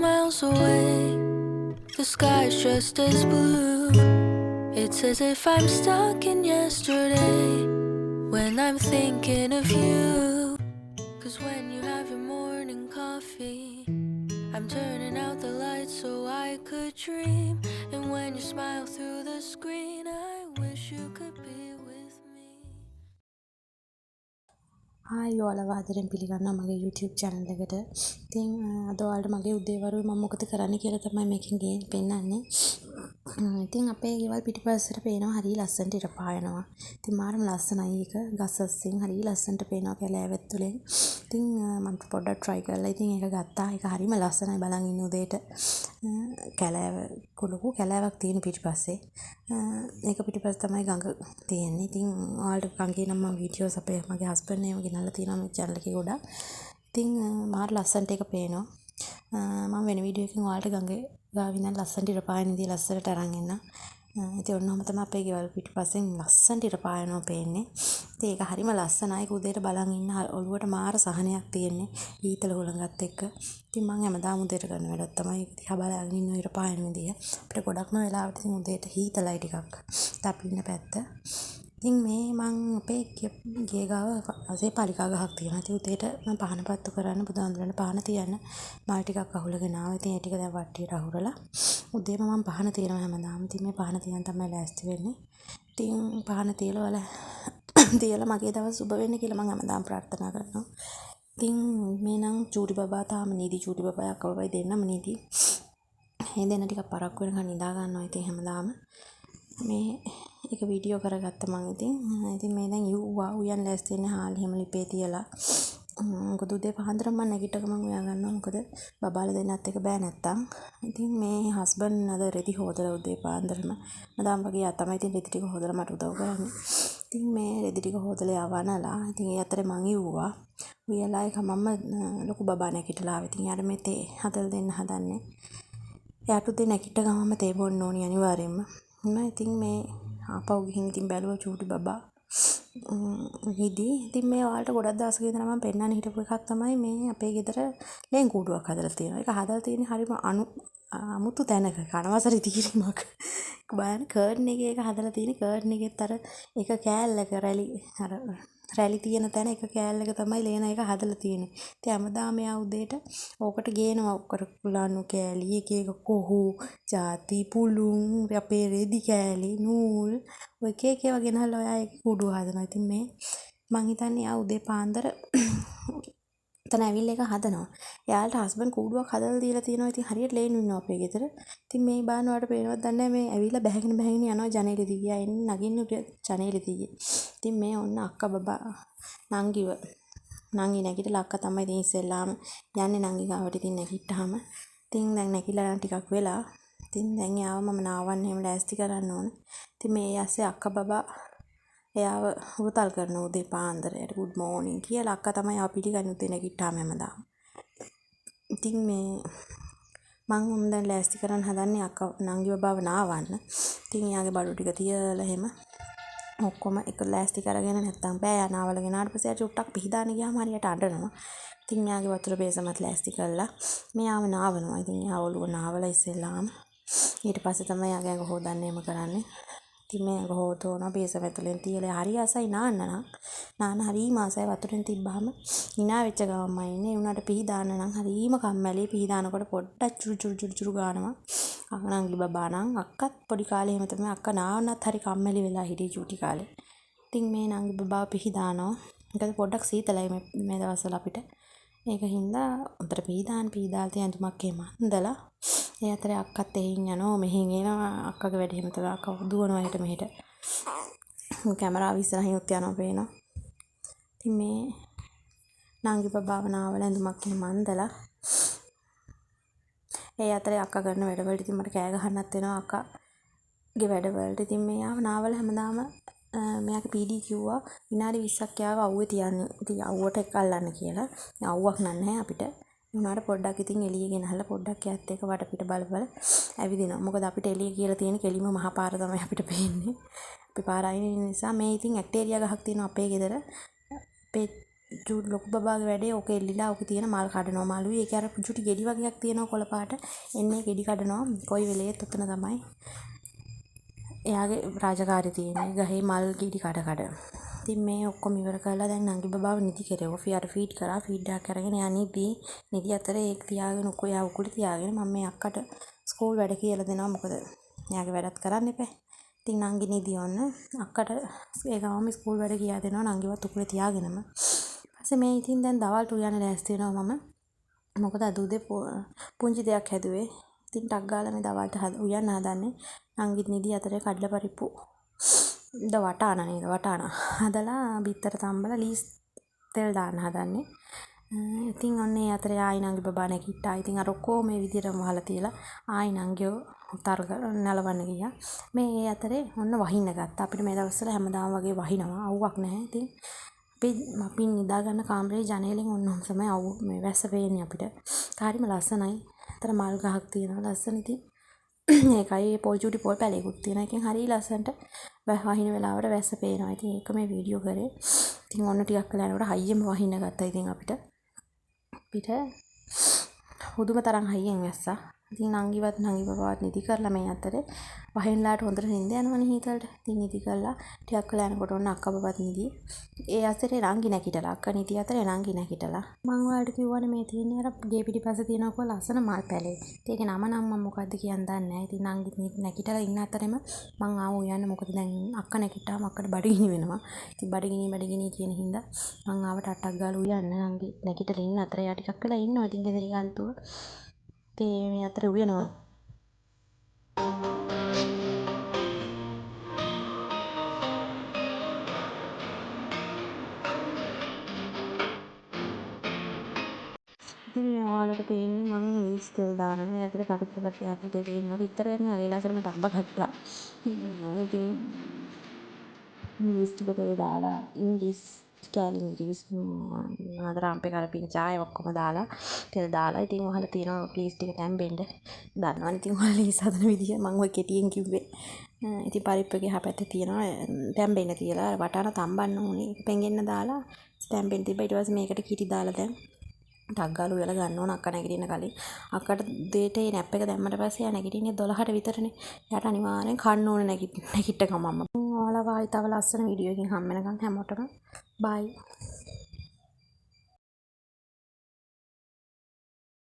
miles away, the sky's just as blue. It's as if I'm stuck in yesterday when I'm thinking of you. 'Cause when you have your morning coffee, I'm turning out the lights so I could dream. And when you smile through the screen, I wish you could be with me. Hi ඔයාලව ආදරෙන් පිළිගන්නවා මගේ YouTube channel එකට. ඉතින් අද ඔයාලට මගේ උදේවරුේ මම මොකද කරන්නේ කියලා තමයි මේකෙන් පෙන්නන්නේ. ඉතින් අපේ ගෙවල් පිටිපස්සට පේනවා හරිය ලස්සනට ඉර පායනවා. ඉතින් මාරම ලස්සනයි ඒක. ගස් අස්සෙන් හරිය ලස්සනට පේනවා කැලෑවත් තුලින්. ඉතින් මම පොඩ්ඩක් try කරලා ඉතින් ඒක ගත්තා. ඒක හරියම ලස්සනයි බලන් ඉන්න උදේට. කැලෑව කුලුකු කැලෑවක් තියෙන පිටිපස්සේ. ඒක පිටිපස්ස තමයි ගඟ තියෙන්නේ. ඉතින් ඔයාලට ගඟේ නම් මම වීඩියෝස් අපේ මගේ හස්බන්ඩ් නේම ගෙනල්ලා තියෙනවා මේ channel එකේ ගොඩක්. ඉතින් මාර ලස්සනට ඒක පේනවා. මම වෙන වීඩියෝ එකකින් ඔයාලට ගඟේ ගාවින් නම් ලස්සනට ඉර පායන ඉදී ලස්සනට අරන් එන්න. ඉතින් ඔන්නෝම තමයි අපේ ගෙවල් පිටිපස්සෙන් ලස්සනට ඉර පායනවා පේන්නේ. ඉතින් ඒක හරිම ලස්සනයි. උදේට බලන් ඉන්න ඔළුවට මාර සහනයක් තියෙන්නේ. ඊතල හොලඟත් එක්ක. ඉතින් මම හැමදාම උදේට කරන වැඩක් තමයි දිහා බලාගෙන ඉන්න ඉර පායන විදිය. අපිට ගොඩක්ම වෙලාවට ඉතින් උදේට හීතලයි ටිකක්. අපි ඉන්න පැත්ත. ඉතින් මේ මං අපේ ගේ ගාව අසේ පලිකා ගහක් තියෙනවා. ඉතින් උදේට මම පහන පත්තු කරන්න බුදුහාමුදුරන් පහන තියන්න මල් ටිකක් අහුලගෙන ආවා. ඉතින් ඒ ටික දැන් වට්ටියට අහුරලා උදේම මම පහන තියනවා හැමදාම. ඉතින් මේ පහන තියන් තමයි ලෑස්ති වෙන්නේ. ඉතින් පහන තියලා මගේ දවස් සුබ වෙන්න කියලා මම හැමදාම ප්‍රාර්ථනා කරනවා. ඉතින් මේ නම් චූටි බබා තාම නීදි චූටි බබා අක්ක බබයි දෙන්නම නීදි. මේ දෙන්න ටිකක් පරක්කු වෙනකන් නිදා ගන්නවා. ඉතින් හැමදාම මේ එක වීඩියෝ කරගත්තා මම ඉතින් මේ දැන් යුවා උයන් ලෑස්ති වෙන්නේ හාල් හැම ලිපේ තියලා. මොකද උදේ පහන්දර මම නැගිටක මම උයා ගන්නවා. මොකද බබාලා දෙන්නත් එක බෑ නැත්තම්. ඉතින් මේ හස්බන්ඩ් අද රෙදි හොදලා උදේ පාන්දරම මදාම් වගේ තමයි ඉතින් රෙදි ටික හොදලා මට උදව් කරන්නේ. ඉතින් මේ රෙදි ටික හොදලා යවනලා ඉතින් ඒ අතරේ මං යුවා. උයලා එක මම ලොකු බබා නැගිටලා ආවා. ඉතින් යාර මේ තේ හදලා දෙන්න හදන්නේ. එයාට උදේ නැගිට ගමම තේ බොන්න ඕනි අනිවාර්යෙන්ම. මම ඉතින් මේ ආපහු ගිහින් ඉතින් බැලුවා චූටි බබා ඉතින් මේ ඔයාලට ගොඩක් දවසක ඉඳලා මම පෙන්නන්න හිටපු එකක් තමයි මේ අපේ ගෙදර ලෙන් කූඩුවක් හදලා තියෙනවා. ඒක හදලා තියෙන්නේ හරිම අමුතු තැනක කනවසරි තීරීමක්. බලන්න කර්ඩන් එකේ ඒක හදලා තියෙන්නේ කර්ඩන් එකෙත් අර එක කෑල්ලක රැලි තියෙන තැන එක කෑල්ලක තමයි ලේන එක හදලා තියෙන්නේ. ඉතින් හැමදාම එයා උදේට ඕකට ගේනවා ඔක්කට කුලාණු කෑලි එක එක කොහු ಜಾති පුළුන් අපේ රෙදි කෑලි නූල් ඔය එක ඒවා ගෙනල්ලා ඔයා ඒක කුඩුව හදනවා. ඉතින් මේ මං හිතන්නේ එයා උදේ පාන්දර එතන ඇවිල්ලා එක හදනවා. එයාලට හස්බන්ඩ් කුඩුවක් හදලා දීලා තියෙනවා. ඉතින් හරියට ලේනු ඉන්නවා අපේ ගෙදර. ඉතින් මේ බාන වලට පේනවත් දන්නේ නැහැ මේ ඇවිල්ලා බැහැගෙන යනවා ජනේලෙ දිගේ. එන්නේ නගින්න ජනේලෙ දිගේ. ඉතින් මේ ඔන්න අක්කා බබා නංගි නැගිටලා අක්කා තමයි ඉතින් ඉස්සෙල්ලාම යන්නේ නංගි ගාවට. ඉතින් නැගිට්ටාම ඉතින් දැන් නැගිටලා ටිකක් වෙලා ඉතින් දැන් යාව මම නාවන්න එහෙම ලෑස්ති කරන්න ඕනේ. ඉතින් මේ ඇස්සේ අක්කා බබා එයාව උරුතල් කරන උදේ පාන්දරයට good morning කියලා අක්කා තමයි ආව පිළිගන්නේ උදේ නැගිට්ටාම හැමදාම. ඉතින් මේ මම දැන් ලෑස්ති කරන්න හදන්නේ අක්කා නංගි බබාව නාවන්න. ඉතින් එයාගේ බඩු ටික තියලා එහෙම ඔක්කොම එක ලෑස්ති කරගෙන නැත්තම් බෑ යා නාවල ගෙනාට පස්සේ ආ චුට්ටක් පිහදාන ගියාම හරියට අඬනවා. ඉතින් මෙයාගේ වතුර බේසමත් ලෑස්ති කරලා මෙයාව නාවනවා. ඉතින් එයා ඔළුව නාවලා ඉස්සෙල්ලාම ඊට පස්සේ තමයි යාගේ ඇඟ හොදන්නේ එහෙම කරන්නේ. ඉතින් මේ ඇඟ හොදවනවා බේසම ඇතුලෙන් තියලා හරි ආසයි නාන්න හරිම ආසයි වතුරෙන් තිබ්බහම hina වෙච්ච ගමන්මයි ඉන්නේ. ඒ උනාට පිහදාන නම් හරිම කම්මැලි. පිහදානකොට පොඩ්ඩක් චුරු ගානවා. නංගි බබා නම් අක්කත් පොඩි කාලේ එහෙම තමයි අක්කා නාවනත් හරි කම්මැලි වෙලා හිටියේ චූටි කාලේ. ඉතින් මේ නංගි බබා පිහදානවා. මොකද පොඩ්ඩක් සීතලයි මේ දවස්වල අපිට. ඒක හින්දා උතර පිහදාලා තියන් තුමක් එහෙම අන්දලා ඒ අතරේ අක්කත් එහෙන් යනවා මෙහෙන් එනවා. අක්කගේ වැඩ එහෙම තමයි අක්කා දුවනවා එහෙට මෙහෙට. කැමරාව ඉස්සරහින් උත් යනවා පේනවා. ඉතින් මේ නංගි බබාව නාවල ඇඳුමක් එහෙම අන්දලා ඒ අතරේ අක්කා කරන වැඩවලට ඉතින් මට කෑ ගහන්නත් වෙනවා අක්කාගේ වැඩවලට. ඉතින් මේ ආව නාවල හැමදාම මෙයාගේ PD කිව්වා විනාඩි 20ක් යාව අවුවේ තියන්න. ඉතින් අවුවට එක අල්ලන්න කියලා. අවුවක් නැහැ අපිට. උනාට පොඩ්ඩක් ඉතින් එළිය ගෙනහලා පොඩ්ඩක් යත් එක වටපිට බල ඇවිදිනවා. මොකද අපිට එළිය කියලා තියෙන කෙලිම මහා පාර තමයි අපිට පේන්නේ. අපි පාර අයින නිසා මේ ඉතින් ඇක්ටේරියා ගහක් තියෙනවා අපේ ගෙදර. අපේ චූටි ලොකු බබාගේ වැඩේ ඕක එල්ලිලා ඕකේ තියෙන මල් කඩනවා මලුයි. ඒක අර චූටි ගෙඩි වගේක් තියෙනවා කොළ පාට. එන්නේ ගෙඩි කඩනවා. කොයි වෙලේත් උතන තමයි එයාගේ රාජකාරිය තියෙන්නේ. ගහේ මල් ගෙඩි කඩ. ඉතින් මේ ඔක්කොම ඉවර කරලා දැන් නංගි බබාව නිදි කෙරෙව්වා. ෆීඩ් කරා. ෆීඩ් එකක් අරගෙන එයා නිදි අතරේ ඒක තියාගෙන එයා උකුලේ තියාගෙන මම මේ අක්කට ස්කූල් වැඩ කියලා දෙනවා. මොකද එයාගේ වැඩත් කරන්න එපා. ඉතින් නංගි නිදි ඔන්න අක්කට ඒ ගමම ස්කූල් වැඩ කියා දෙනවා නංගිවත් උකුලේ තියාගෙනම. ඊපස්සේ මේ ඉතින් දැන් දවල්ට උයන්න ලෑස්ති වෙනවා මම. මොකද අද උදේ පුංචි දෙයක් හැදුවේ. ඉතින් ටක් ගාලා මේ දවල්ට උයන්න හදන්නේ. නංගිත් නිදි අතරේ කඩලා පරිප්පු වටාන හදලා බිත්තර තම්බලා ලීස් තෙල් දාන්න හදන්නේ. ඉතින් ඔන්න ඒ අතරේ ආයි නංගි බබා නැගිට්ටා. ඉතින් අර ඔක්කොම මේ විදිහටම වහලා තියලා ආයි නංගිව නලවන්න ගියා. මේ ඒ අතරේ ඔන්න වහින්න ගත්තා. අපිට මේ දවස්වල හැමදාම වගේ වහිනවා. අවුවක් නැහැ. ඉතින් අපි නිදා ගන්න කාමරේ ජනේලෙන් ඔන්නම තමයි මේ වැස්ස පේන්නේ අපිට. හරිම ලස්සනයි. අතර මල් ගහක් තියෙනවා ලස්සන ඉතින්. ඒකයි පොල් චූටි පොල් පැලයකුත් තියෙනවා. එකෙන් හරිය ලස්සනට වහින වෙලාවට වැස්ස පේනවා. ඉතින් ඒක මේ වීඩියෝ කරේ. ඉතින් ඔන්න ටිකක් වෙලා යනකොට හයියෙම වහින්න ගත්තා. ඉතින් අපිට හුදුම තරම් හයියෙන් වැස්සා. ඉතින් නංගි බබාවත් නිදි කරලා මේ අතරේ වහිනලාට හොඳට නිින්ද යනවනේ හීතලට. ඉතින් නිදි කරලා ටිකක් වෙලා යනකොට ඔන්න අක්ක බබාත් නිදි. ඒ අතරේ නංගි නැගිටලා අක්ක නිදි අතරේ නංගි නැගිටලා. මම ඔයාලට කිව්වනේ මේ තියෙන්නේ අර ගේ පිටිපස්සේ තියෙනකො ලස්සන මල් පැලේ. ඒකේ නම නම් මම මොකද්ද කියන්න දන්නේ නැහැ. ඉතින් නංගිත් නැගිටලා ඉන්න අතරෙම මං ආව උයන්න. මොකද දැන් අක්ක නැගිට්ටාම අක්කට බඩගිනි වෙනවා. ඉතින් බඩගිනි කියන හින්දා මං ආව ටට්ටක් ගාලා උයන්න. නංගි නැගිටලා ඉන්න අතරේ යා ටිකක් වෙලා ඉන්නවා. ඉතින් ගෙදර ගන්තුව මේ අතරේ උයනවා. ඉතින් ඔයාලට පේන්නේ මම ලීස් තෙල් දානවා. මේ අතරේ කටුපලක් යාට දෙනවා. විතර යන වෙලාවසරම තබ්බ ගත්තා. ඉතින් ලීස් ටික තෙල් දාලා ඉංග්‍රීස් ආදරාම්පේ කරපින චාය ඔක්කොම දාලා තෙල් දාලා ඉතින් වහලා තියෙනවා ප්ලීස් ටික තැම්බෙන්න. දන්නවනේ ඉතින් ඔයාලා ලීස් හදන විදිය මම ඔය කෙටියෙන් කිව්වේ. ඉතින් පරිප්පුවේ එහා පැත්තේ තියෙනවා තැම්බෙන්න තියලා වටාන තම්බන්න ඕනේ. පෙඟෙන්න දාලා තැම්බෙන්න තිබ්බා. ඊට පස්සේ මේකට කිරි දාලා දැන් ටක් ගාලා උයලා ගන්න ඕන අක්ක නැගිටින්න කලින්. අක්කට දෙයට ඒ නැප් එක දැම්මට පස්සේ එයා නැගිටින්නේ 12ට විතරනේ. එයාට අනිවාර්යෙන් කන්න ඕනේ නැගිට ගමම්ම. ඔයාලා ආයි තව ලස්සන වීඩියෝ එකකින් හම්බ වෙනකන් හැමෝටම බයි.